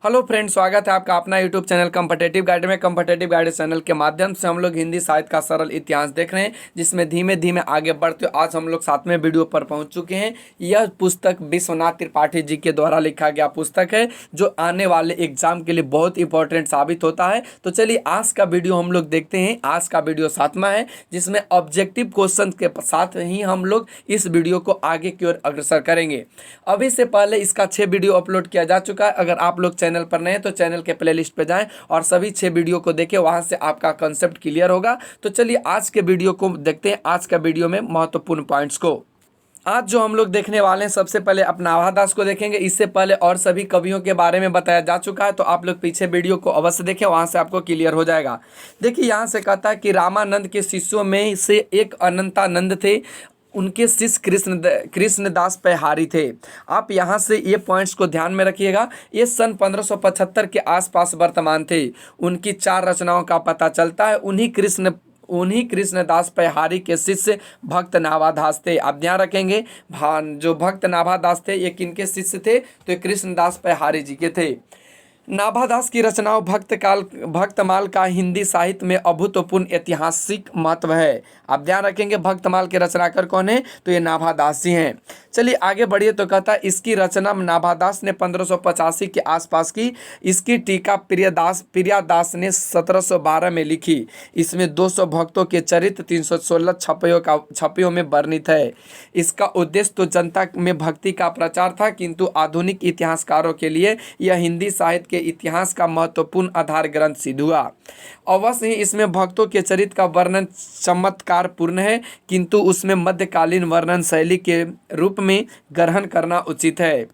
Hello friends, स्वागत है आपका अपना यूट्यूब चैनल कॉम्पिटिटिव गाइड में। कॉम्पिटिटिव गाइड चैनल के माध्यम से हम लोग हिंदी साहित्य का सरल इतिहास देख रहे हैं, जिसमें धीमे धीमे आगे बढ़ते हुए आज हम लोग 7वें वीडियो पर पहुंच चुके हैं। यह पुस्तक विश्वनाथ त्रिपाठी जी के द्वारा लिखा गया पुस्तक है, जो आने वाले एग्जाम के लिए बहुत इंपॉर्टेंट साबित होता है। तो चलिए आज का वीडियो हम लोग देखते हैं। आज का वीडियो 7वां है, जिसमें ऑब्जेक्टिव क्वेश्चन के साथ ही हम लोग इस वीडियो को आगे की ओर अग्रसर करेंगे। अभी से पहले इसका 6 वीडियो अपलोड किया जा चुका है। अगर आप लोग चैनल पर नए हैं तो चैनल के प्लेलिस्ट पे जाएं और सभी 6 वीडियो को देखें, वहां से आपका कंसेप्ट क्लियर होगा। तो चलिए आज के वीडियो को देखते हैं। आज का वीडियो में महत्वपूर्ण पॉइंट्स को आज जो हम लोग देखने वाले हैं, सबसे पहले अपना नाभादास को देखेंगे। इससे पहले और सभी कवियों के बारे में बताया जा चुका है, तो आप लोग पीछे वीडियो को अवश्य देखें, वहां से आपको क्लियर हो जाएगा। देखिए यहाँ से कहता है कि रामानंद के शिष्यों में से एक अनंतानंद थे। उनके शिष्य कृष्णदास पैहारी थे। आप यहाँ से ये पॉइंट्स को ध्यान में रखिएगा। ये सन 1575 के आसपास वर्तमान थे। उनकी 4 रचनाओं का पता चलता है। उन्हीं कृष्णदास पैहारी के शिष्य भक्त नाभादास थे। आप ध्यान रखेंगे, जो भक्त नाभादास थे ये किनके शिष्य थे? तो ये कृष्णदास पैहारी जी के थे। नाभादास की रचनाओं भक्तमाल का हिंदी साहित्य में अभूतपूर्व ऐतिहासिक महत्व है। आप ध्यान रखेंगे, भक्तमाल के रचनाकार कौन है? तो ये नाभादास जी हैं। चलिए आगे बढ़िए। तो कहता है इसकी रचना नाभादास ने 1585 के आसपास की। इसकी टीका प्रियादास ने 1712 में लिखी। इसमें 200 भक्तों के चरित्र 316 छपियों में वर्णित है। इसका उद्देश्य तो जनता में भक्ति का प्रचार था, किंतु आधुनिक इतिहासकारों के लिए यह हिंदी साहित्य के इतिहास का महत्वपूर्ण आधार ग्रंथ सिद्ध हुआ। अवश्य ही इसमें भक्तों के चरित्र का वर्णन चमत्कारपूर्ण है, किंतु उसमें मध्यकालीन वर्णन शैली के रूप में ग्रहण करना उचित है।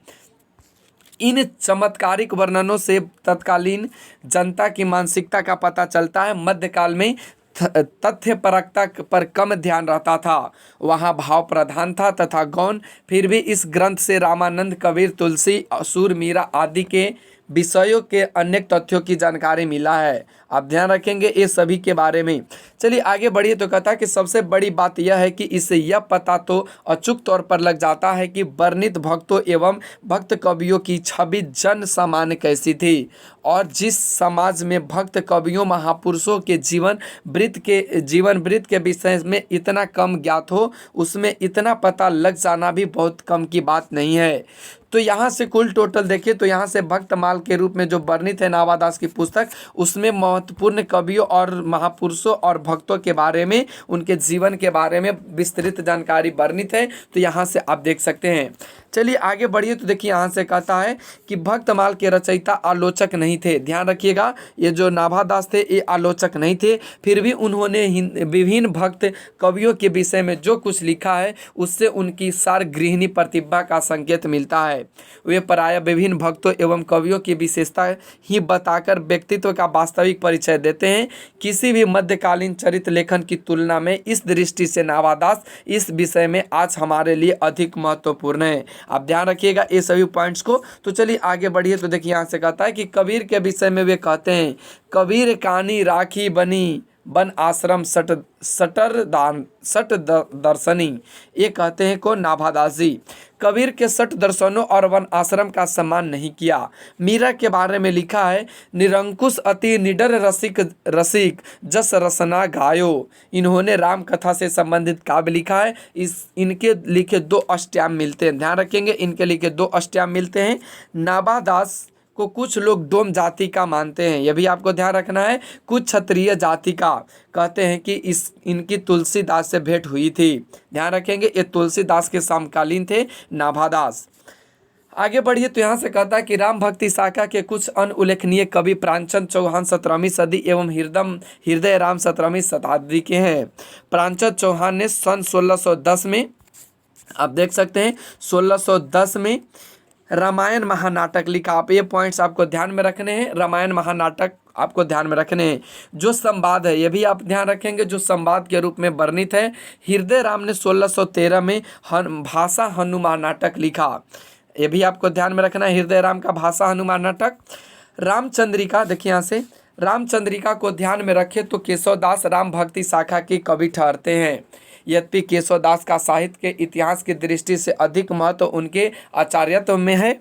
इन चमत्कारिक वर्णनों से तत्कालीन जनता की मानसिकता का पता चलता है। मध्यकाल में तथ्यपरकता पर कम ध्यान रहता था, वहाँ भाव प्रधान था तथा गौण। फिर भी इस ग्रंथ से रामानंद, कबीर, तुलसी, असुर, मीरा आदि के विषयों के अनेक तथ्यों की जानकारी मिला है। आप ध्यान रखेंगे ये सभी के बारे में। चलिए आगे बढ़िए। तो कहता है कि सबसे बड़ी बात यह है कि इससे यह पता तो अचूक तौर पर लग जाता है कि वर्णित भक्तों एवं भक्त कवियों की छवि जन सामान्य कैसी थी, और जिस समाज में भक्त कवियों महापुरुषों के जीवन वृत्त के विषय में इतना कम ज्ञात हो, उसमें इतना पता लग जाना भी बहुत कम की बात नहीं है। तो यहाँ से कुल टोटल देखिए तो यहाँ से भक्तमाल के रूप में जो वर्णित है नाभादास की पुस्तक, उसमें महत्वपूर्ण कवियों और महापुरुषों और भक्तों के बारे में, उनके जीवन के बारे में विस्तृत जानकारी वर्णित है। तो यहाँ से आप देख सकते हैं। चलिए आगे बढ़िए। तो देखिए यहाँ से कहता है कि भक्तमाल के रचयिता आलोचक नहीं थे। ध्यान रखिएगा, ये जो नाभादास थे ये आलोचक नहीं थे। फिर भी उन्होंने विभिन्न भक्त कवियों के विषय में जो कुछ लिखा है, उससे उनकी सारगृहिणी प्रतिभा का संकेत मिलता है। वे प्रायः विभिन्न भक्तों एवं कवियों की विशेषता ही बताकर व्यक्तित्व का वास्तविक परिचय देते हैं। किसी भी मध्यकालीन चरित्र लेखन की तुलना में इस दृष्टि से नाभादास इस विषय में आज हमारे लिए अधिक महत्वपूर्ण है। आप ध्यान रखिएगा ये सभी पॉइंट्स को। तो चलिए आगे बढ़िए। तो देखिए यहाँ से कहता है कि कबीर के विषय में वे कहते हैं, कबीर कानी राखी बनी वन आश्रम सट दर्शनी। ये कहते हैं को नाभादास जी। कबीर के 60 दर्शनों और वन आश्रम का सम्मान नहीं किया। मीरा के बारे में लिखा है, निरंकुश अति निडर रसिक जस रसना गायो। इन्होंने राम कथा से संबंधित काव्य लिखा है। इनके लिखे 2 अष्टयाम मिलते हैं। ध्यान रखेंगे, इनके लिखे 2 अष्टयाम मिलते हैं। नाभादास को कुछ लोग डोम जाति का मानते हैं, यह भी आपको ध्यान रखना है। कुछ क्षत्रिय जाति का कहते हैं कि इनकी तुलसीदास से भेंट हुई थी। ध्यान रखेंगे, ये तुलसीदास के समकालीन थे नाभादास। आगे बढ़िए। तो यहाँ से कहता है कि राम भक्ति शाखा के कुछ अन्य उल्लेखनीय कवि प्राणचंद चौहान 17वीं सदी एवं हृदय राम 17वीं शताब्दी के हैं। प्राणचंद चौहान ने सन 1610 में, आप देख सकते हैं 1610 में रामायण महानाटक लिखा। आप ये पॉइंट्स आपको ध्यान में रखने हैं। रामायण महानाटक आपको ध्यान में रखने हैं। जो संवाद है ये भी आप ध्यान रखेंगे, जो संवाद के रूप में वर्णित है। हृदय राम ने 1613 में भाषा हनुमान नाटक लिखा। ये भी आपको ध्यान में रखना है, हृदय राम का भाषा हनुमान नाटक। रामचंद्रिका, देखिए यहाँ से रामचंद्रिका को ध्यान में रखें तो केशवदास राम भक्ति शाखा के कवि ठहरते हैं। यद्यपि केशवदास का साहित्य के इतिहास की दृष्टि से अधिक महत्व उनके आचार्यत्व में है,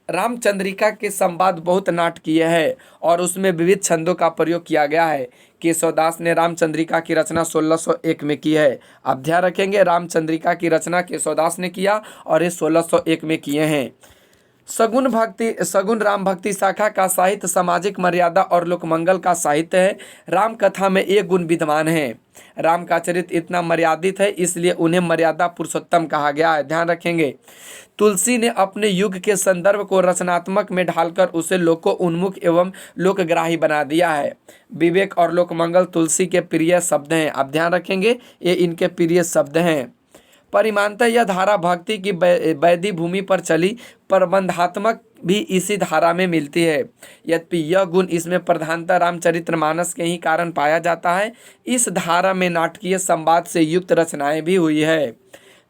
रामचंद्रिका के संवाद बहुत नाटकीय है और उसमें विविध छंदों का प्रयोग किया गया है। केशवदास ने रामचंद्रिका की रचना 1601 में की है। आप ध्यान रखेंगे, रामचंद्रिका की रचना केशवदास ने किया और ये 1601 में किए हैं। सगुन राम भक्ति शाखा का साहित्य सामाजिक मर्यादा और लोकमंगल का साहित्य है। राम कथा में एक गुण विद्यमान है। राम का चरित्र इतना मर्यादित है, इसलिए उन्हें मर्यादा पुरुषोत्तम कहा गया है। ध्यान रखेंगे, तुलसी ने अपने युग के संदर्भ को रचनात्मक में ढालकर उसे लोको उन्मुख एवं लोकग्राही बना दिया है। विवेक और लोकमंगल तुलसी के प्रिय शब्द हैं। आप ध्यान रखेंगे, ये इनके प्रिय शब्द हैं। परिमाणतः यह धारा भक्ति की वैधि भूमि पर चली, प्रबंधात्मक भी इसी धारा में मिलती है। यद्यपि यह गुण इसमें प्रधानतः रामचरितमानस के ही कारण पाया जाता है। इस धारा में नाटकीय संवाद से युक्त रचनाएं भी हुई है।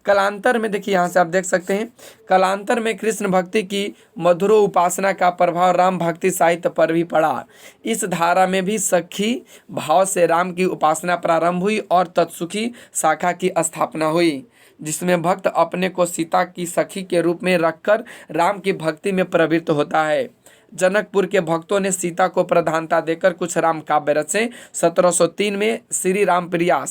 कलांतर में देखिए, यहाँ से आप देख सकते हैं, कलांतर में कृष्ण भक्ति की मधुरो उपासना का प्रभाव राम भक्ति साहित्य पर भी पड़ा। इस धारा में भी सखी भाव से राम की उपासना प्रारंभ हुई और तत्सुखी शाखा की स्थापना हुई, जिसमें भक्त अपने को सीता की सखी के रूप में रखकर राम की भक्ति में प्रवृत्त होता है। जनकपुर के भक्तों ने सीता को प्रधानता देकर कुछ राम काव्य रचे। 1703 में श्री रामप्रिया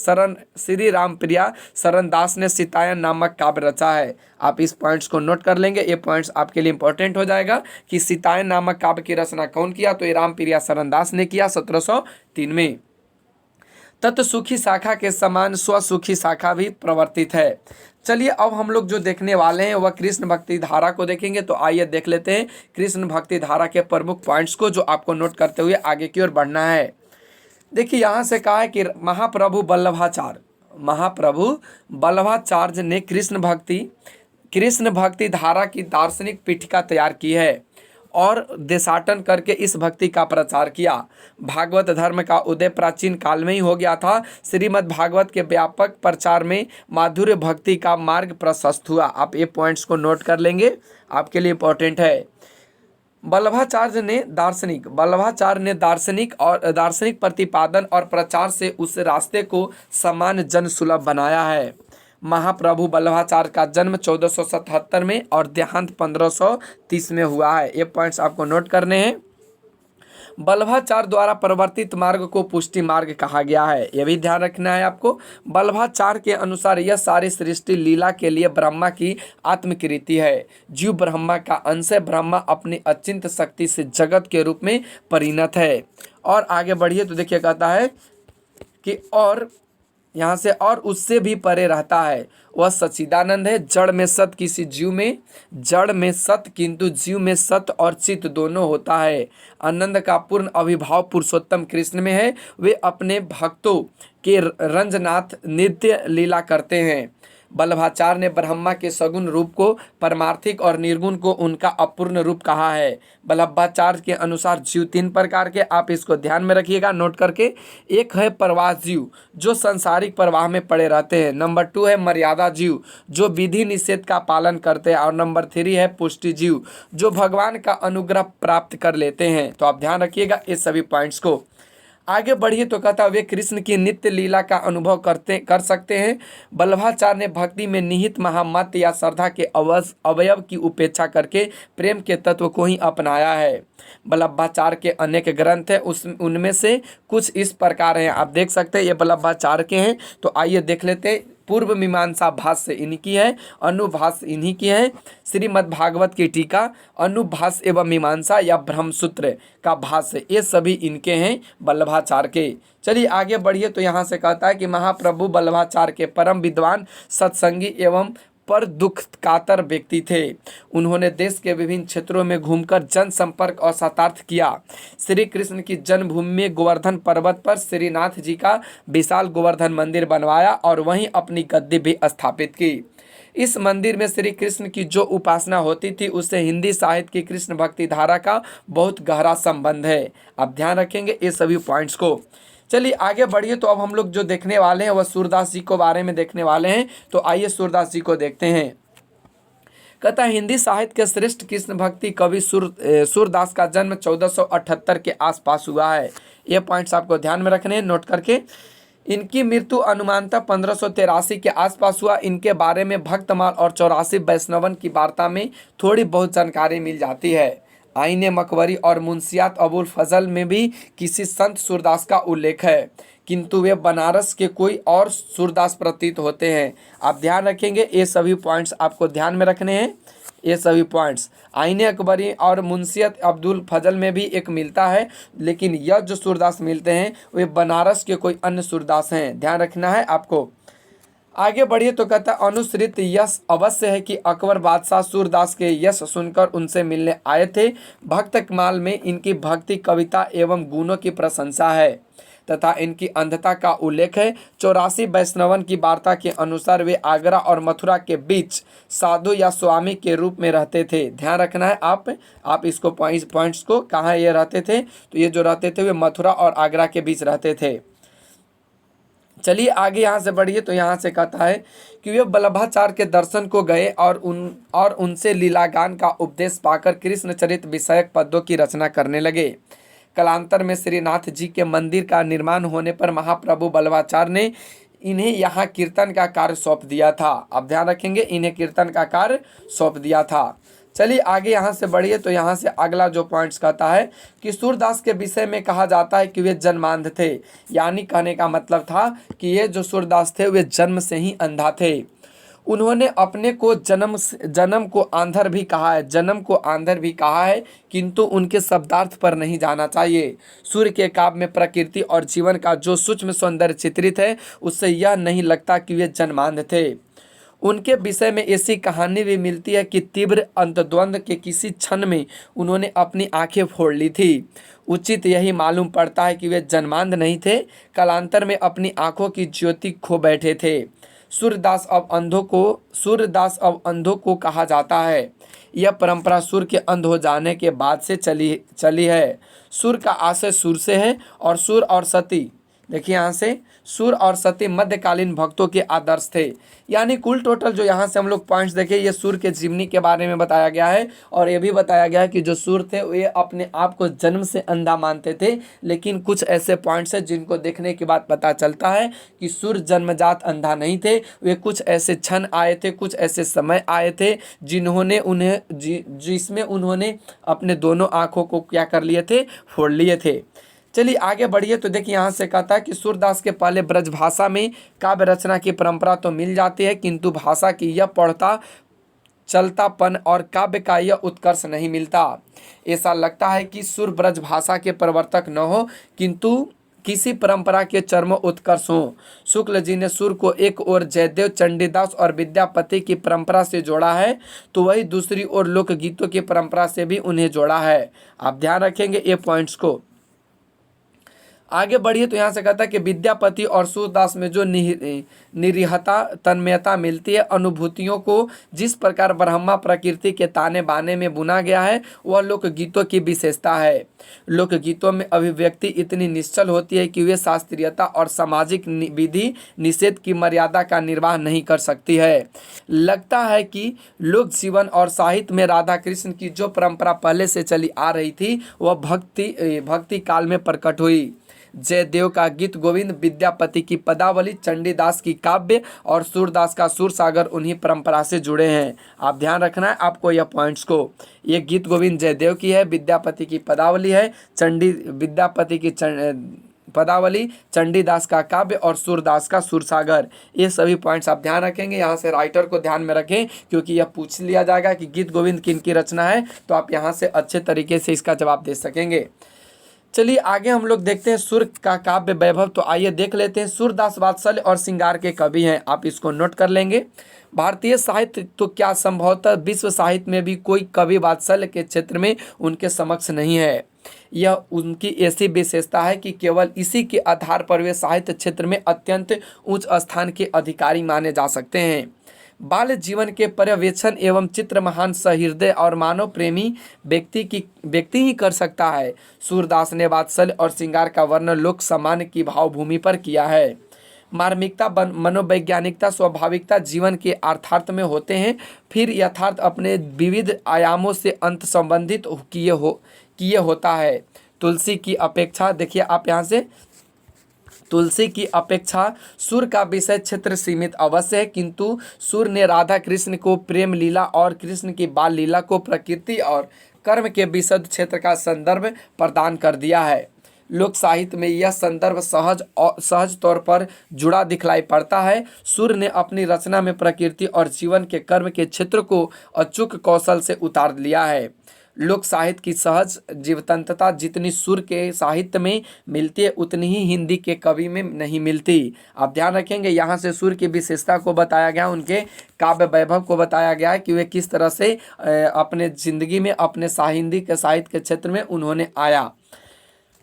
शरण दास ने सीतायन नामक काव्य रचा है। आप इस पॉइंट्स को नोट कर लेंगे, ये पॉइंट्स आपके लिए इंपॉर्टेंट हो जाएगा कि सीतायन नामक काव्य की रचना कौन किया, तो ये रामप्रिया शरण दास ने किया 1703 में। तत्सुखी शाखा के समान स्वसुखी शाखा भी प्रवर्तित है। चलिए अब हम लोग जो देखने वाले हैं वह कृष्ण भक्ति धारा को देखेंगे। तो आइए देख लेते हैं कृष्ण भक्ति धारा के प्रमुख पॉइंट्स को, जो आपको नोट करते हुए आगे की ओर बढ़ना है। देखिए, यहाँ से कहा है कि महाप्रभु वल्लभाचार्य ने कृष्ण भक्ति धारा की दार्शनिक पीठिका तैयार की है और देशाटन करके इस भक्ति का प्रचार किया। भागवत धर्म का उदय प्राचीन काल में ही हो गया था। श्रीमद् भागवत के व्यापक प्रचार में माधुर्य भक्ति का मार्ग प्रशस्त हुआ। आप ये पॉइंट्स को नोट कर लेंगे, आपके लिए इंपॉर्टेंट है। वल्लभाचार्य ने दार्शनिक प्रतिपादन और प्रचार से उस रास्ते को समान जन सुलभ बनाया है। महाप्रभु वल्लभाचार्य का जन्म 1477 में और देहांत 1530 में हुआ है। ये पॉइंट्स आपको नोट करने हैं। वल्लभाचार्य द्वारा प्रवर्तित मार्ग को पुष्टि मार्ग कहा गया है, यह भी ध्यान रखना है आपको। वल्लभाचार्य के अनुसार यह सारी सृष्टि लीला के लिए ब्रह्मा की आत्मकृति है। जीव ब्रह्मा का अंश है। ब्रह्मा अपनी अचिंत्य शक्ति से जगत के रूप में परिणत है। और आगे बढ़िए तो देखिए, कहता है कि और यहाँ से और उससे भी परे रहता है, वह सच्चिदानंद है। जड़ में सत किंतु जीव में सत और चित दोनों होता है। आनंद का पूर्ण अभिभाव पुरुषोत्तम कृष्ण में है। वे अपने भक्तों के रंजनाथ नित्य लीला करते हैं। वल्लभाचार्य ने ब्रह्मा के सगुण रूप को परमार्थिक और निर्गुण को उनका अपूर्ण रूप कहा है। वल्लभाचार्य के अनुसार जीव 3 प्रकार के, आप इसको ध्यान में रखिएगा नोट करके। एक है प्रवास जीव, जो सांसारिक प्रवाह में पड़े रहते हैं। नंबर 2 है मर्यादा जीव, जो विधि निषेध का पालन करते हैं। और नंबर 3 है पुष्टि जीव, जो भगवान का अनुग्रह प्राप्त कर लेते हैं। तो आप ध्यान रखिएगा इस सभी पॉइंट्स को। आगे बढ़िए तो कहता वे कृष्ण की नित्य लीला का अनुभव कर सकते हैं। वल्लभाचार्य ने भक्ति में निहित महामत या श्रद्धा के अवयव की उपेक्षा करके प्रेम के तत्व को ही अपनाया है। वल्लभाचार्य के अनेक ग्रंथ हैं, उनमें से कुछ इस प्रकार हैं। आप देख सकते हैं ये वल्लभाचार्य के हैं। तो आइए देख लेते हैं। पूर्व मीमांसा भाष्य इनकी है, अनुभाष्य इन्हीं की है। श्रीमद् भागवत की टीका, अनुभाष्य एवं मीमांसा या ब्रह्मसूत्र का भाष्य, ये सभी इनके हैं वल्लभाचार्य के। चलिए आगे बढ़िए तो यहाँ से कहता है कि महाप्रभु वल्लभाचार्य के परम विद्वान, सत्संगी एवं पर दुख कातर व्यक्ति थे। उन्होंने देश के विभिन्न क्षेत्रों में घूमकर जनसंपर्क और शतार्थ किया। श्री कृष्ण की जन्मभूमि में गोवर्धन पर्वत पर श्रीनाथ जी का विशाल गोवर्धन मंदिर बनवाया और वहीं अपनी गद्दी भी स्थापित की। इस मंदिर में श्री कृष्ण की जो उपासना होती थी उससे हिंदी साहित्य की कृष्ण भक्ति धारा का बहुत गहरा संबंध है। आप ध्यान रखेंगे ये सभी पॉइंट्स को। चलिए आगे बढ़िए तो अब हम लोग जो देखने वाले हैं वह सूरदास जी को बारे में देखने वाले हैं। तो आइए सूरदास जी को देखते हैं। कहता है हिंदी साहित्य के श्रेष्ठ कृष्ण भक्ति कवि सूरदास का जन्म 1478 के आसपास हुआ है। ये पॉइंट्स आपको ध्यान में रखने हैं नोट करके। इनकी मृत्यु अनुमानतः 1583 के आसपास हुआ। इनके बारे में भक्तमाल और 84 वैष्णवन की वार्ता में थोड़ी बहुत जानकारी मिल जाती है। आईने मकबरी और मुंशियात अबुल फजल में भी किसी संत सूरदास का उल्लेख है, किंतु वे बनारस के कोई और सूरदास प्रतीत होते हैं। आप ध्यान रखेंगे, ये सभी पॉइंट्स आपको ध्यान में रखने हैं। ये सभी पॉइंट्स आईने अकबरी और मुंशियत अब्दुल फजल में भी एक मिलता है, लेकिन यह जो सूरदास मिलते हैं वे बनारस के कोई अन्य सूरदास हैं, ध्यान रखना है आपको। आगे बढ़िए तो कहता है अनुश्रित यश अवश्य है कि अकबर बादशाह सूरदास के यश सुनकर उनसे मिलने आए थे। भक्त माल में इनकी भक्ति कविता एवं गुणों की प्रशंसा है तथा इनकी अंधता का उल्लेख है। 84 वैष्णवन की वार्ता के अनुसार वे आगरा और मथुरा के बीच साधु या स्वामी के रूप में रहते थे। ध्यान रखना है आप इसको पॉइंट्स को, कहाँ ये रहते थे, तो ये जो रहते थे वे मथुरा और आगरा के बीच रहते थे। चलिए आगे यहाँ से बढ़िए तो यहाँ से कहता है कि वे वल्लभाचार्य के दर्शन को गए और उनसे लीलागान का उपदेश पाकर कृष्णचरित विषयक पद्यों की रचना करने लगे। कालांतर में श्रीनाथ जी के मंदिर का निर्माण होने पर महाप्रभु वल्लभाचार्य ने इन्हें यहाँ कीर्तन का कार्य सौंप दिया था। आप ध्यान रखेंगे, इन्हें कीर्तन का कार्य सौंप दिया था। चलिए आगे यहाँ से बढ़िए तो यहाँ से अगला जो पॉइंट्स कहता है कि सूरदास के विषय में कहा जाता है कि वे जन्मांध थे, यानी कहने का मतलब था कि ये जो सूरदास थे वे जन्म से ही अंधा थे। उन्होंने अपने को जन्म को आंधर भी कहा है, जन्म को आंधर भी कहा है, किंतु उनके शब्दार्थ पर नहीं जाना चाहिए। सूर्य के काव्य में प्रकृति और जीवन का जो सूक्ष्म सौंदर्य चित्रित है उससे यह नहीं लगता कि वे जन्मांध थे। उनके विषय में ऐसी कहानी भी मिलती है कि तीव्र अंतद्वंद के किसी क्षण में उन्होंने अपनी आंखें फोड़ ली थी। उचित यही मालूम पड़ता है कि वे जन्मांध नहीं थे, कालांतर में अपनी आंखों की ज्योति खो बैठे थे। सूरदास अब अंधों को कहा जाता है। यह परंपरा सूर्य के अंध हो जाने के बाद से चली है। सूर्य का आशय सूर्य से है और सूर्य और सती, देखिए यहाँ से सूर्य और सती मध्यकालीन भक्तों के आदर्श थे। यानी कुल टोटल जो यहाँ से हम लोग पॉइंट्स देखे, ये सूर्य के जीवनी के बारे में बताया गया है और ये भी बताया गया है कि जो सूर्य थे वे अपने आप को जन्म से अंधा मानते थे। लेकिन कुछ ऐसे पॉइंट्स हैं जिनको देखने के बाद पता चलता है कि सूर्य जन्मजात अंधा नहीं थे। वे कुछ ऐसे क्षण आए थे, कुछ ऐसे समय आए थे जिसमें उन्होंने अपने दोनों आँखों को क्या कर लिए थे, फोड़ लिए थे। चलिए आगे बढ़िए तो देखिए यहाँ से कहता है कि सूरदास के पहले ब्रजभाषा में काव्य रचना की परंपरा तो मिल जाती है, किंतु भाषा की यह पढ़ता चलतापन और काव्य का यह उत्कर्ष नहीं मिलता। ऐसा लगता है कि सुर ब्रजभाषा के प्रवर्तक न हो, किंतु किसी परंपरा के चरम उत्कर्ष हों। शुक्ल जी ने सुर को एक ओर जयदेव, चंडीदास और विद्यापति की परंपरा से जोड़ा है, तो वही दूसरी ओर लोकगीतों की परंपरा से भी उन्हें जोड़ा है। आप ध्यान रखेंगे ये पॉइंट्स को। आगे बढ़िए तो यहाँ से कहता है कि विद्यापति और सूरदास में जो निरीहता तन्मयता मिलती है, अनुभूतियों को जिस प्रकार ब्रह्मा प्रकृति के ताने बाने में बुना गया है, वह लोकगीतों की विशेषता है। लोकगीतों में अभिव्यक्ति इतनी निश्चल होती है कि वे शास्त्रीयता और सामाजिक विधि निषेध की मर्यादा का निर्वाह नहीं कर सकती है। लगता है कि लोक जीवन और साहित्य में राधा कृष्ण की जो परंपरा पहले से चली आ रही थी वह भक्ति काल में प्रकट हुई। जयदेव का गीत गोविंद, विद्यापति की पदावली, चंडीदास की काव्य और सूरदास का सूरसागर उन्हीं परंपरा से जुड़े हैं। आप ध्यान रखना है आपको यह पॉइंट्स को। ये गीत गोविंद जयदेव की है, विद्यापति की पदावली है, विद्यापति की पदावली, चंडीदास का काव्य और सूरदास का सूरसागर। ये सभी पॉइंट्स आप ध्यान रखेंगे। यहाँ से राइटर को ध्यान में रखें, क्योंकि यह पूछ लिया जाएगा कि गीत गोविंद किन की रचना है, तो आप यहाँ से अच्छे तरीके से इसका जवाब दे सकेंगे। चलिए आगे हम लोग देखते हैं सूर्य का काव्य वैभव। तो आइए देख लेते हैं। सूरदास वात्सल्य और श्रृंगार के कवि हैं, आप इसको नोट कर लेंगे। भारतीय साहित्य तो क्या संभवतः विश्व साहित्य में भी कोई कवि वात्सल्य के क्षेत्र में उनके समक्ष नहीं है। यह उनकी ऐसी विशेषता है कि केवल इसी के आधार पर वे साहित्य क्षेत्र में अत्यंत उच्च स्थान के अधिकारी माने जा सकते हैं। बाल्य जीवन के पर्यवेक्षण एवं चित्र महान सहृदय और मानव प्रेमी व्यक्ति ही कर सकता है। सूरदास ने वात्सल्य और श्रृंगार का वर्णन लोक सामान्य की भावभूमि पर किया है। मार्मिकता, मनोवैज्ञानिकता, स्वाभाविकता जीवन के अर्थार्थ में होते हैं, फिर यथार्थ अपने विविध आयामों से अंत संबंधित किए होता है। तुलसी की अपेक्षा, देखिए आप यहाँ से तुलसी की अपेक्षा सूर का विषय क्षेत्र सीमित अवश्य है, किंतु सूर ने राधा कृष्ण को प्रेम लीला और कृष्ण की बाल लीला को प्रकृति और कर्म के विशद क्षेत्र का संदर्भ प्रदान कर दिया है। लोक साहित्य में यह संदर्भ सहज तौर पर जुड़ा दिखलाई पड़ता है। सूर ने अपनी रचना में प्रकृति और जीवन के कर्म के क्षेत्र को अचूक कौशल से उतार लिया है। लोक साहित्य की सहज जीवंतता जितनी सूर के साहित्य में मिलती है उतनी ही हिंदी के कवि में नहीं मिलती। आप ध्यान रखेंगे, यहाँ से सूर की विशेषता को बताया गया, उनके काव्य वैभव को बताया गया है कि वे किस तरह से अपने जिंदगी में अपने हिंदी के साहित्य के क्षेत्र में उन्होंने आया।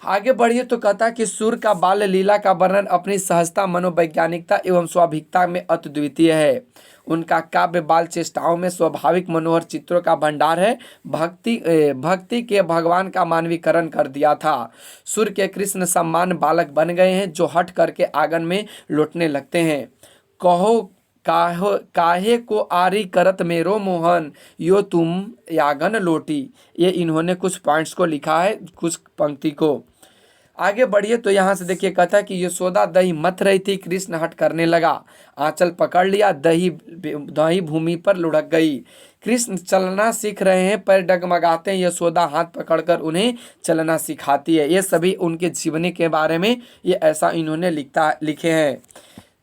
आगे बढ़िए तो कहता है कि सूर का बाल लीला का वर्णन अपनी सहजता, मनोवैज्ञानिकता एवं स्वाभाविकता में अद्वितीय है। उनका काव्य बाल चेष्टाओं में स्वाभाविक मनोहर चित्रों का भंडार है। भक्ति के भगवान का मानवीकरण कर दिया था। सूर के कृष्ण सम्मान बालक बन गए हैं जो हट करके आंगन में लौटने लगते हैं। कहो काहे को आरी करत मेरो मोहन, यो तुम यागन लोटी। ये इन्होंने कुछ पॉइंट्स को लिखा है, कुछ पंक्ति को। आगे बढ़िए तो यहाँ से देखिए, कहता है कि यशोदा दही मथ रही थी, कृष्ण हट करने लगा, आंचल पकड़ लिया, दही भूमि पर लुढ़क गई। कृष्ण चलना सीख रहे हैं, पैर डगमगाते हैं, यशोदा हाथ पकड़कर उन्हें चलना सिखाती है। ये सभी उनके जीवनी के बारे में ये ऐसा इन्होंने लिखे हैं।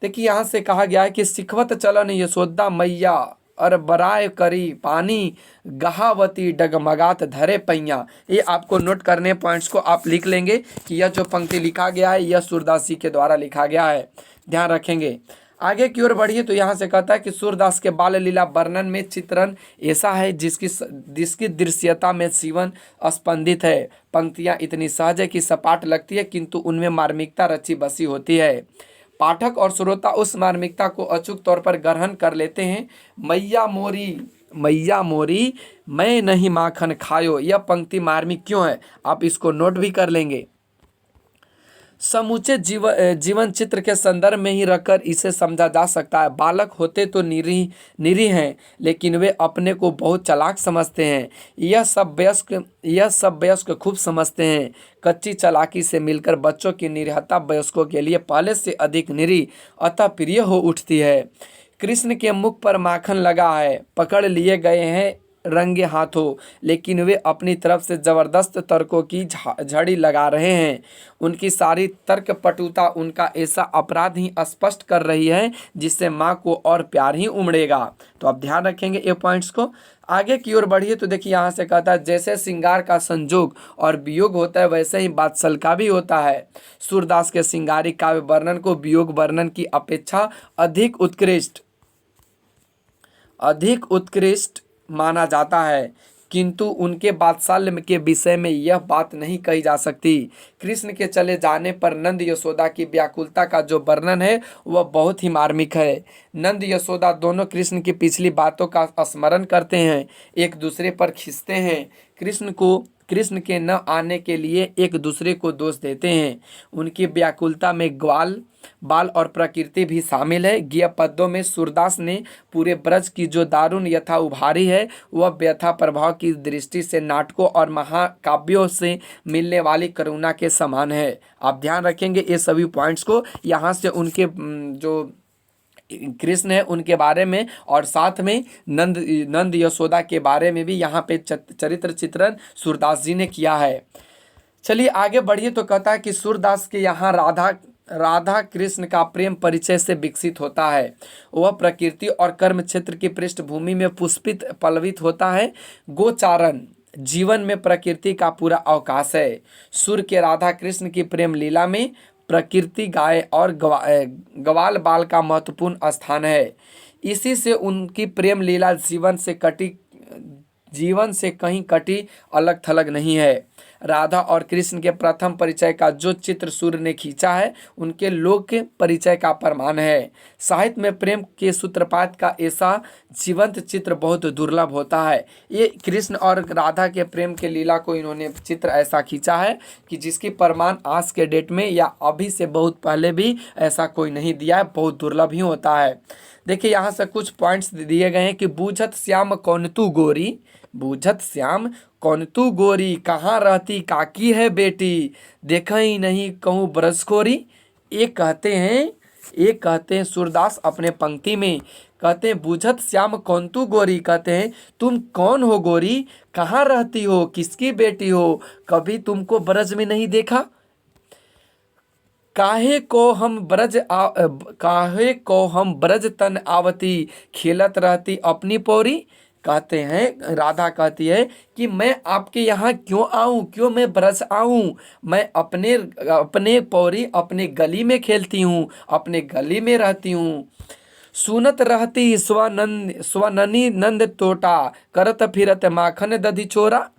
देखिए यहाँ से कहा गया है कि सिखवत चलन यशोदा मैया और बराय करी पानी, गहावती डगमगात धरे पैया। ये आपको नोट करने पॉइंट्स को आप लिख लेंगे कि यह जो पंक्ति लिखा गया है यह सूरदास जी के द्वारा लिखा गया है, ध्यान रखेंगे। आगे की ओर बढ़िए तो यहाँ से कहता है कि सूरदास के बाल लीला वर्णन में चित्रण ऐसा है जिसकी दृश्यता में जीवन स्पंदित है। पंक्तियाँ इतनी सहज है कि सपाट लगती है, किंतु उनमें मार्मिकता रची बसी होती है। पाठक और श्रोता उस मार्मिकता को अचूक तौर पर ग्रहण कर लेते हैं। मैया मोरी मैं नहीं माखन खायो, यह पंक्ति मार्मिक क्यों है आप इसको नोट भी कर लेंगे। समूचे जीवन चित्र के संदर्भ में ही रखकर इसे समझा जा सकता है। बालक होते तो निरीह हैं, लेकिन वे अपने को बहुत चालाक समझते हैं। यह सब वयस्क खूब समझते हैं। कच्ची चालाकी से मिलकर बच्चों की निरीहता वयस्कों के लिए पहले से अधिक निरीह अतः प्रिय हो उठती है। कृष्ण के मुख पर माखन लगा है, पकड़ लिए गए हैं रंगे हाथों, लेकिन वे अपनी तरफ से जबरदस्त तर्कों की झड़ी लगा रहे हैं। उनकी सारी तर्क पटुता उनका ऐसा अपराध ही स्पष्ट कर रही है जिससे माँ को और प्यार ही उमड़ेगा। तो आप ध्यान रखेंगे ये पॉइंट्स को। आगे की ओर बढ़िए तो देखिए यहाँ से कहता है जैसे श्रृंगार का संजोग और वियोग होता है वैसे ही वात्सल का भी होता है। सूरदास के श्रृंगारिक काव्य वर्णन को वियोग वर्णन की अपेक्षा अधिक उत्कृष्ट माना जाता है, किंतु उनके वात्सल्य के विषय में यह बात नहीं कही जा सकती। कृष्ण के चले जाने पर नंद यशोदा की व्याकुलता का जो वर्णन है वह बहुत ही मार्मिक है। नंद यशोदा दोनों कृष्ण की पिछली बातों का स्मरण करते हैं, एक दूसरे पर खींचते हैं, कृष्ण के न आने के लिए एक दूसरे को दोष देते हैं। उनकी व्याकुलता में बाल और प्रकृति भी शामिल है। गीय पद्यों में सूरदास ने पूरे ब्रज की जो दारुण यथा उभारी है वह व्यथा प्रभाव की दृष्टि से नाटकों और महाकाव्यों से मिलने वाली करुणा के समान है। आप ध्यान रखेंगे ये सभी पॉइंट्स को। यहाँ से उनके जो कृष्ण है उनके बारे में और साथ में नंद यशोदा के बारे में भी यहाँ पे चरित्र चित्रण सूरदास जी ने किया है। चलिए आगे बढ़िए तो कहता है कि सूरदास के यहाँ राधा कृष्ण का प्रेम परिचय से विकसित होता है। वह प्रकृति और कर्म क्षेत्र की पृष्ठभूमि में पुष्पित पल्लवित होता है। गोचारण जीवन में प्रकृति का पूरा अवकाश है। सूर के राधा कृष्ण की प्रेम लीला में प्रकृति, गाय और ग्वाल बाल का महत्वपूर्ण स्थान है। इसी से उनकी प्रेम लीला जीवन से कहीं कटी अलग थलग नहीं है। राधा और कृष्ण के प्रथम परिचय का जो चित्र सूर्य ने खींचा है उनके लोक परिचय का प्रमाण है। साहित्य में प्रेम के सूत्रपात का ऐसा जीवंत चित्र बहुत दुर्लभ होता है। ये कृष्ण और राधा के प्रेम के लीला को इन्होंने चित्र ऐसा खींचा है कि जिसकी प्रमाण आज के डेट में या अभी से बहुत पहले भी ऐसा कोई नहीं दिया है, बहुत दुर्लभ ही होता है। देखिए यहाँ से कुछ पॉइंट्स दिए गए हैं कि बूझत श्याम कौन तू गोरी, कहाँ रहती काकी है बेटी, देखा ही नहीं कहूँ ब्रजखोरी, एक कहते हैं सूरदास अपने पंक्ति में, कहते हैं बूझत श्याम कौन तू गोरी, कहते हैं तुम कौन हो गोरी, कहाँ रहती हो, किसकी बेटी हो, कभी तुमको ब्रज में नहीं देखा। काहे को हम ब्रज तन आवती, खेलत रहती अपनी पौरी। कहते हैं राधा कहती है कि मैं आपके यहाँ क्यों आऊं, क्यों मैं ब्रज आऊं, मैं अपने अपने पौरी अपने गली में खेलती हूँ, अपने गली में रहती हूँ। सुनत रहती स्वननी नंद तोटा, करत फिरत माखन दधी चोरा।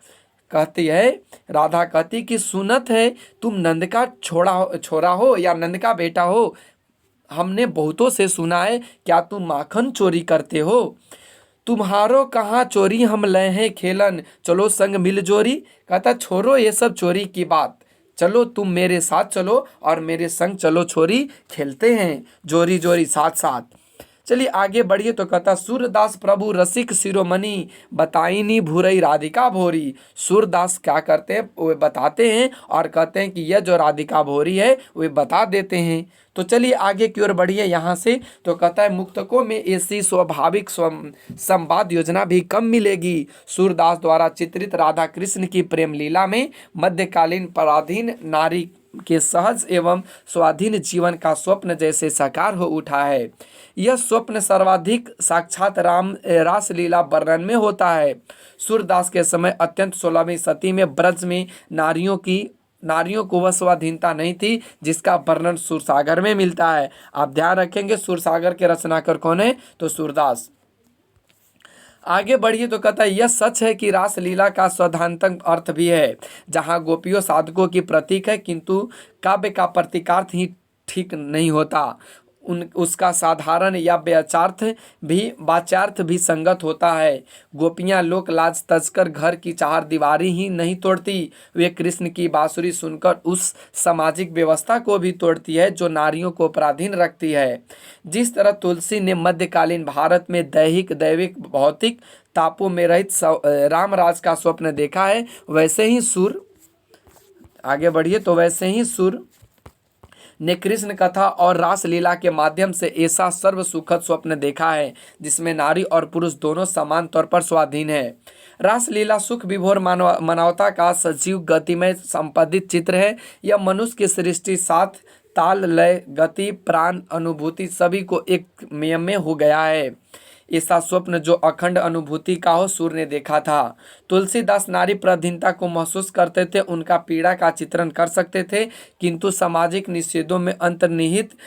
कहती है राधा कहती कि सुनत है तुम नंद का छोरा हो या नंद का बेटा हो, हमने बहुतों से सुना है क्या तुम माखन चोरी करते हो। तुम्हारो कहाँ चोरी हम लय हैं खेलन, चलो संग मिल जोरी। कहता छोड़ो ये सब चोरी की बात, चलो तुम मेरे साथ चलो और मेरे संग चलो छोरी, खेलते हैं जोरी जोरी साथ साथ। चलिए आगे बढ़िए तो कहता सूरदास प्रभु रसिक शिरोमणि, बताइनी भूरई राधिका भोरी। सूरदास क्या करते हैं, वे बताते हैं और कहते हैं कि यह जो राधिका भोरी है वे बता देते हैं। तो चलिए आगे की ओर बढ़िए यहाँ से तो कहता है मुक्तकों में ऐसी स्वाभाविक संवाद योजना भी कम मिलेगी। सूरदास द्वारा चित्रित राधा कृष्ण की प्रेम लीला में मध्यकालीन पराधीन नारी के सहज एवं स्वाधीन जीवन का स्वप्न जैसे साकार हो उठा है। यह स्वप्न सर्वाधिक साक्षात रास लीला वर्णन में होता है। सूरदास के समय अत्यंत 16वीं सदी में ब्रज में नारियों को वह स्वाधीनता नहीं थी जिसका वर्णन सूरसागर में मिलता है। आप ध्यान रखेंगे सूरसागर के रचनाकार कौन है, तो सूरदास। आगे बढ़िए तो कहता है यह सच है कि रास लीला का सौद्धांतक अर्थ भी है, जहाँ गोपियों साधकों की प्रतीक है, किंतु काव्य का प्रतीकार्थ ही ठीक नहीं होता, उसका साधारण या वाच्यार्थ भी संगत होता है। गोपियां लोक लाज तजकर घर की चार दीवारी ही नहीं तोड़ती, वे कृष्ण की बांसुरी सुनकर उस सामाजिक व्यवस्था को भी तोड़ती है जो नारियों को पराधीन रखती है। जिस तरह तुलसी ने मध्यकालीन भारत में दैविक भौतिक तापों में रहित रामराज का स्वप्न देखा है, वैसे ही सुर ने कृष्ण कथा और रास लीला के माध्यम से ऐसा सर्व सुखद स्वप्न देखा है जिसमें नारी और पुरुष दोनों समान तौर पर स्वाधीन है। रास लीला सुख विभोर मानवता का सजीव गतिमय संपादित चित्र है। यह मनुष्य की सृष्टि साथ ताल लय गति प्राण अनुभूति सभी को एक में हो गया है। ऐसा स्वप्न जो अखंड अनुभूति का हो सूर्य ने देखा था। तुलसीदास नारी पराधीनता को महसूस करते थे, उनका पीड़ा का चित्रण कर सकते थे, किंतु सामाजिक निषेधों में अंतर्निहित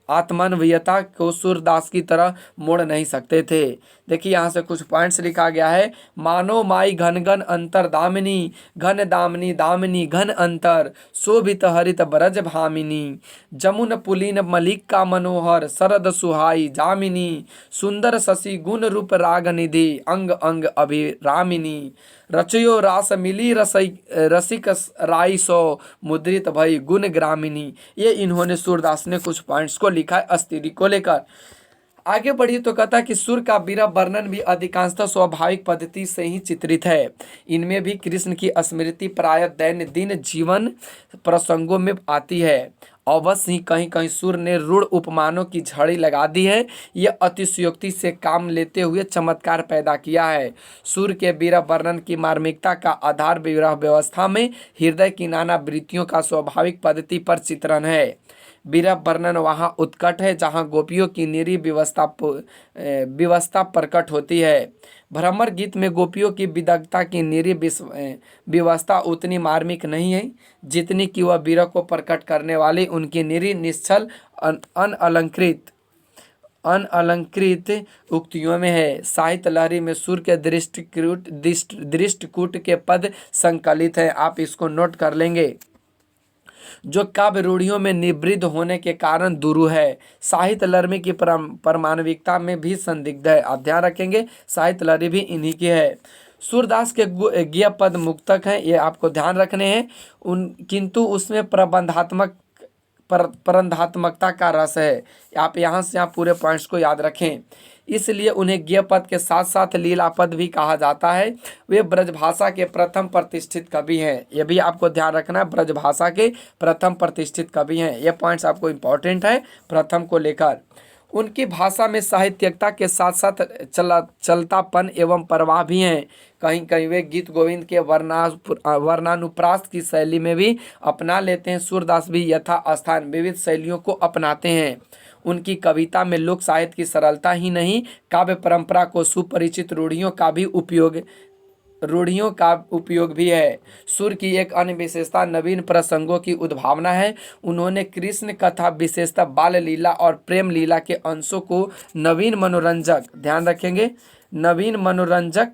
आत्मान्वियता को सूरदास की तरह मोड़ नहीं सकते थे। देखिए यहाँ से कुछ पॉइंट्स लिखा गया है। मानो माई घन घन अंतर दामिनी, घन दामिनी दामिनी घन अंतर, शोभित हरित ब्रज भामिनी, जमुन पुलिन मलिक का मनोहर, शरद सुहाई जामिनी, सुंदर शशि गुण रूप राग निधि, अंग अंग अभिरामिनी, रचयो रास मिली रसिक राई सो, मुद्रित भई गुण ग्रामिनी। ये इन्होंने सूरदास ने कुछ पॉइंट्स को लिखा है स्त्री को लेकर। आगे बढ़िए तो कहता है कि सुर का विरह वर्णन भी अधिकांशतः स्वाभाविक पद्धति से ही चित्रित है। इनमें भी कृष्ण की स्मृति प्राय दैनंदिन जीवन प्रसंगों में आती है। अवश्य ही कहीं कहीं सुर ने रूढ़ उपमानों की झड़ी लगा दी है। यह अतिशयोक्ति से काम लेते हुए चमत्कार पैदा किया है। सुर के विरह वर्णन की मार्मिकता का आधार विरह व्यवस्था में हृदय की नाना वृत्तियों का स्वाभाविक पद्धति पर चित्रण है। विरह वर्णन वहाँ उत्कट है जहाँ गोपियों की निरी व्यवस्था प्रकट होती है। भ्रमर गीत में गोपियों की विदग्धता की निरी व्यवस्था उतनी मार्मिक नहीं है जितनी कि वह विरह को प्रकट करने वाली उनकी निरी निश्चल अनअलंकृत उक्तियों में है। साहित्य लहरी में सुर के दृष्टिकूट के पद संकलित हैं, आप इसको नोट कर लेंगे, जो काव्य रूढ़ियों में निवृत्त होने के कारण दुरु है। साहित्य लहरी की परमाणविकता में भी संदिग्ध है। आप ध्यान रखेंगे साहित्य लहरी भी इन्हीं की है। सूरदास के ज्ञ पद मुक्तक हैं, ये आपको ध्यान रखने हैं, किंतु उसमें प्रबंधात्मकता का रस है। आप यहाँ से पूरे पॉइंट्स को याद रखें। इसलिए उन्हें ज्ञ पद के साथ साथ लीला पद भी कहा जाता है। वे ब्रजभाषा के प्रथम प्रतिष्ठित कवि हैं। ये भी आपको ध्यान रखना है, ब्रजभाषा के प्रथम प्रतिष्ठित कवि हैं। ये पॉइंट्स आपको इंपॉर्टेंट है प्रथम को लेकर। उनकी भाषा में साहित्यिकता के साथ साथ चलतापन एवं प्रवाह भी हैं। कहीं कहीं वे गीत गोविंद के वर्णानुप्रास की शैली में भी अपना लेते हैं। सूरदास भी यथा स्थान विविध शैलियों को अपनाते हैं। उनकी कविता में लोक साहित्य की सरलता ही नहीं, काव्य परंपरा को सुपरिचित रूढ़ियों का उपयोग भी है। सुर की एक अन्य विशेषता नवीन प्रसंगों की उद्भावना है। उन्होंने कृष्ण कथा, विशेषता बाल लीला और प्रेम लीला के अंशों को नवीन मनोरंजक, ध्यान रखेंगे, नवीन मनोरंजक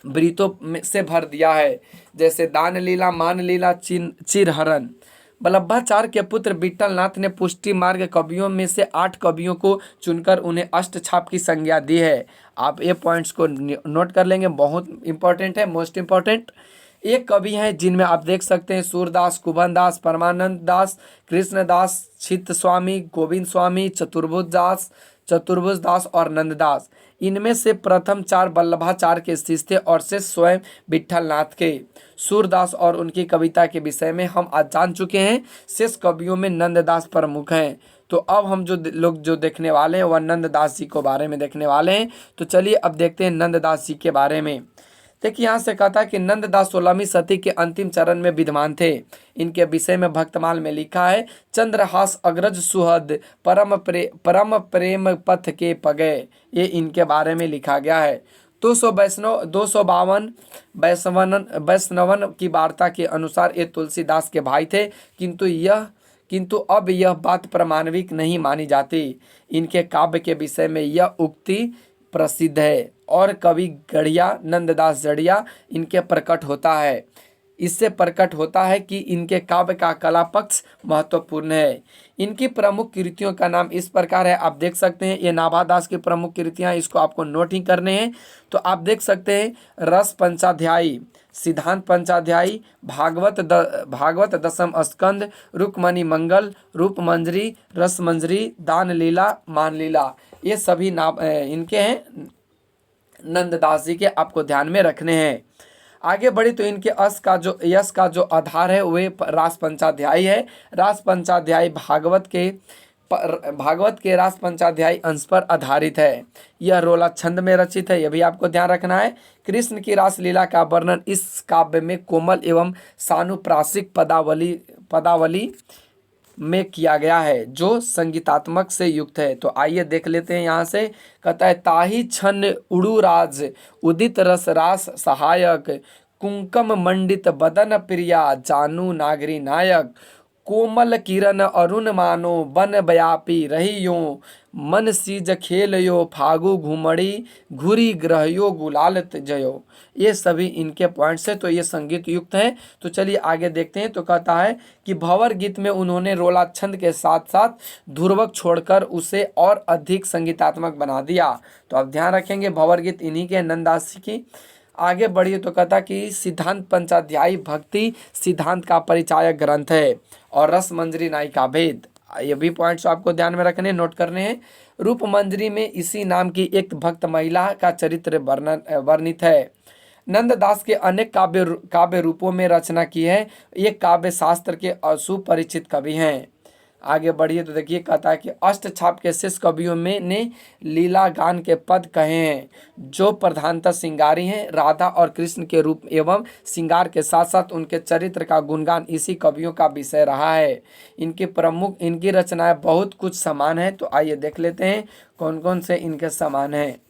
वृत्तों से भर दिया है। जैसे दान लीला, मान लीला, चिरहरण। वल्लभाचार्य के पुत्र विट्ठल नाथ ने पुष्टि मार्ग कवियों में से 8 कवियों को चुनकर उन्हें अष्टछाप की संज्ञा दी है। आप ये पॉइंट्स को नोट कर लेंगे, बहुत इंपॉर्टेंट है, मोस्ट इंपॉर्टेंट। एक कवि हैं जिनमें आप देख सकते हैं सूरदास, कुबन दास, परमानंद दास, कृष्णदास, चित्त स्वामी, गोविंद स्वामी, चतुर्भुज दास और नंददास। इनमें से प्रथम 4 वल्लभाचार्य के शिष्य थे और से स्वयं विट्ठल नाथ के। सूरदास और उनकी कविता के विषय में हम आज जान चुके हैं। शेष कवियों में नंददास प्रमुख हैं। तो अब हम जो देखने वाले हैं वह नंददास जी को बारे में देखने वाले हैं। तो चलिए अब देखते हैं नंददास जी के बारे में। देखिए यहाँ से कहता है कि नंददास 16वीं सदी के अंतिम चरण में विद्यमान थे। इनके विषय में भक्तमाल में लिखा है, चंद्रहास अग्रज सुहद परम प्रेम पथ के पगे। ये इनके बारे में लिखा गया है। 252 वैष्णवन की वार्ता के अनुसार ये तुलसीदास के भाई थे, किंतु अब यह बात प्रमाणिक नहीं मानी जाती। इनके काव्य के विषय में यह उक्ति प्रसिद्ध है और कवि गढ़िया नंददास जड़िया इनके प्रकट होता है। इससे प्रकट होता है कि इनके काव्य का कला पक्ष महत्वपूर्ण है। इनकी प्रमुख कृतियों का नाम इस प्रकार है, आप देख सकते हैं। ये नाभादास की प्रमुख कृतियां, इसको आपको नोट ही करने हैं। तो आप देख सकते हैं, रस पंचाध्यायी, सिद्धांत पंचाध्यायी, भागवत दशम स्कंद, रुक्मणी मंगल, रूप मंजरी, रस मंजरी, दान लीला, मान लीला, ये सभी नाम इनके हैं, नंददास जी के, आपको ध्यान में रखने हैं। आगे बढ़ी तो इनके यश का जो आधार है वे रास पंचाध्यायी है। रास पंचाध्यायी भागवत के रास पंचाध्यायी अंश पर आधारित है। यह रोला छंद में रचित है, यह भी आपको ध्यान रखना है। कृष्ण की रास लीला का वर्णन इस काव्य में कोमल एवं सानुप्रासिक पदावली में किया गया है, जो संगीतात्मक से युक्त है। तो आइए देख लेते हैं। यहाँ से कहता है, ताही छन उड़ू राज उदित रस रास सहायक, कुंकम मंडित बदन प्रिया जानू नागरी नायक, कोमल किरण अरुण मानो बन व्यापी रहियो, मन सीज खेलयो फागु घुमड़ी घुरी ग्रहयो गुलालत जयो। ये सभी इनके पॉइंट्स है। तो ये संगीत युक्त है। तो चलिए आगे देखते हैं। तो कहता है कि भंवर गीत में उन्होंने रोला छंद के साथ साथ ध्रुवक छोड़कर उसे और अधिक संगीतात्मक बना दिया। तो आप ध्यान रखेंगे, भंवर गीत इन्हीं के, नंददास जी की। आगे बढ़िए तो कहता कि सिद्धांत पंचाध्यायी भक्ति सिद्धांत का परिचायक ग्रंथ है और रस मंजरी नायिका भेद। ये भी पॉइंट्स आपको ध्यान में रखने, नोट करने हैं। रूप मंजरी में इसी नाम की एक भक्त महिला का चरित्र वर्णित है। नंददास के अनेक काव्य रूपों में रचना की है। ये काव्य शास्त्र के सुपरिचित कवि हैं। आगे बढ़िए तो देखिए, कहता है कि अष्टछाप के शेष कवियों में ने लीला गान के पद कहे हैं, जो प्रधानतः श्रृंगारी हैं। राधा और कृष्ण के रूप एवं श्रृंगार के साथ साथ उनके चरित्र का गुणगान इसी कवियों का विषय रहा है। इनकी रचनाएं बहुत कुछ समान है। तो आइए देख लेते हैं कौन कौन से इनके समान हैं।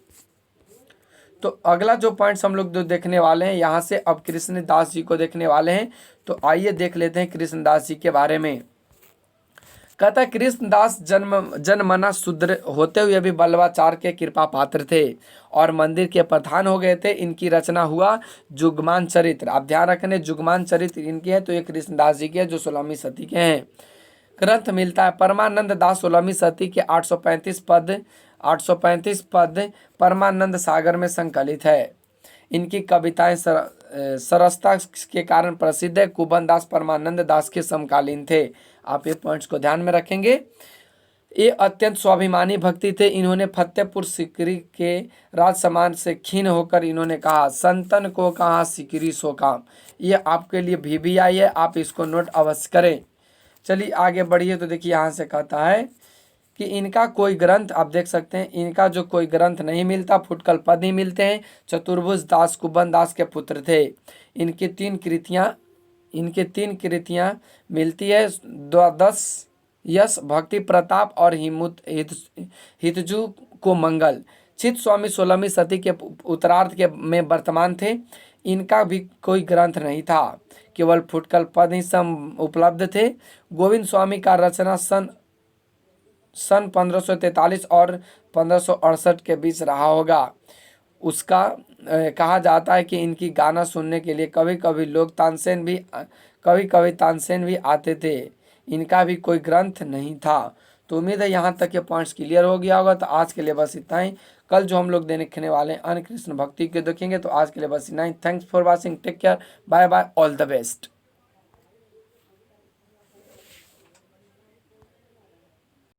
तो अगला जो पॉइंट्स हम लोग जो देखने वाले हैं, यहाँ से अब कृष्णदास जी को देखने वाले हैं। तो आइए देख लेते हैं कृष्णदास जी के बारे में। कहता है, कृष्णदास जन्मना शूद्र होते हुए भी वल्लभाचार्य के कृपा पात्र थे और मंदिर के प्रधान हो गए थे। इनकी रचना हुआ जुगमान चरित्र। आप ध्यान रखने, जुगमान चरित्र इनकी है। तो ये कृष्णदास जी के, जो 16वीं सदी के हैं। ग्रंथ मिलता है, परमानंद दास 16वीं सदी के 835 पद परमानंद सागर में संकलित है। इनकी कविताएं सरसता के कारण प्रसिद्ध है। कुबन दास परमानंद दास के समकालीन थे। आप ये पॉइंट्स को ध्यान में रखेंगे। ये अत्यंत स्वाभिमानी भक्ति थे। इन्होंने फतेहपुर सीकरी के राजसमान से खीन होकर इन्होंने कहा, संतन को कहा सीकरी सो काम। ये आपके लिए भी आई है, आप इसको नोट अवश्य करें। चलिए आगे बढ़िए। तो देखिए यहाँ से कहता है कि इनका कोई ग्रंथ, आप देख सकते हैं, इनका जो कोई ग्रंथ नहीं मिलता, फुटकल पद ही मिलते हैं। चतुर्भुज दास कुबन दास के पुत्र थे। इनकी तीन कृतियाँ मिलती है, द्वादश यश, भक्ति प्रताप और हितजू को मंगल। चित स्वामी 16वीं सदी के उत्तरार्ध के में वर्तमान थे। इनका भी कोई ग्रंथ नहीं था, केवल फुटकल पद ही सब उपलब्ध थे। गोविंद स्वामी का रचना सन 1543 और 1568 के बीच रहा होगा। उसका कहा जाता है कि इनकी गाना सुनने के लिए कभी कभी तानसेन भी आते थे। इनका भी कोई ग्रंथ नहीं था। तो उम्मीद है यहाँ तक के पॉइंट्स क्लियर हो गया होगा। तो आज के लिए बस इतना ही। कल जो हम लोग देखने वाले हैं अन्य कृष्ण भक्ति के देखेंगे। तो आज के लिए बस इतना ही। Thanks for watching, take care, bye bye, all the best.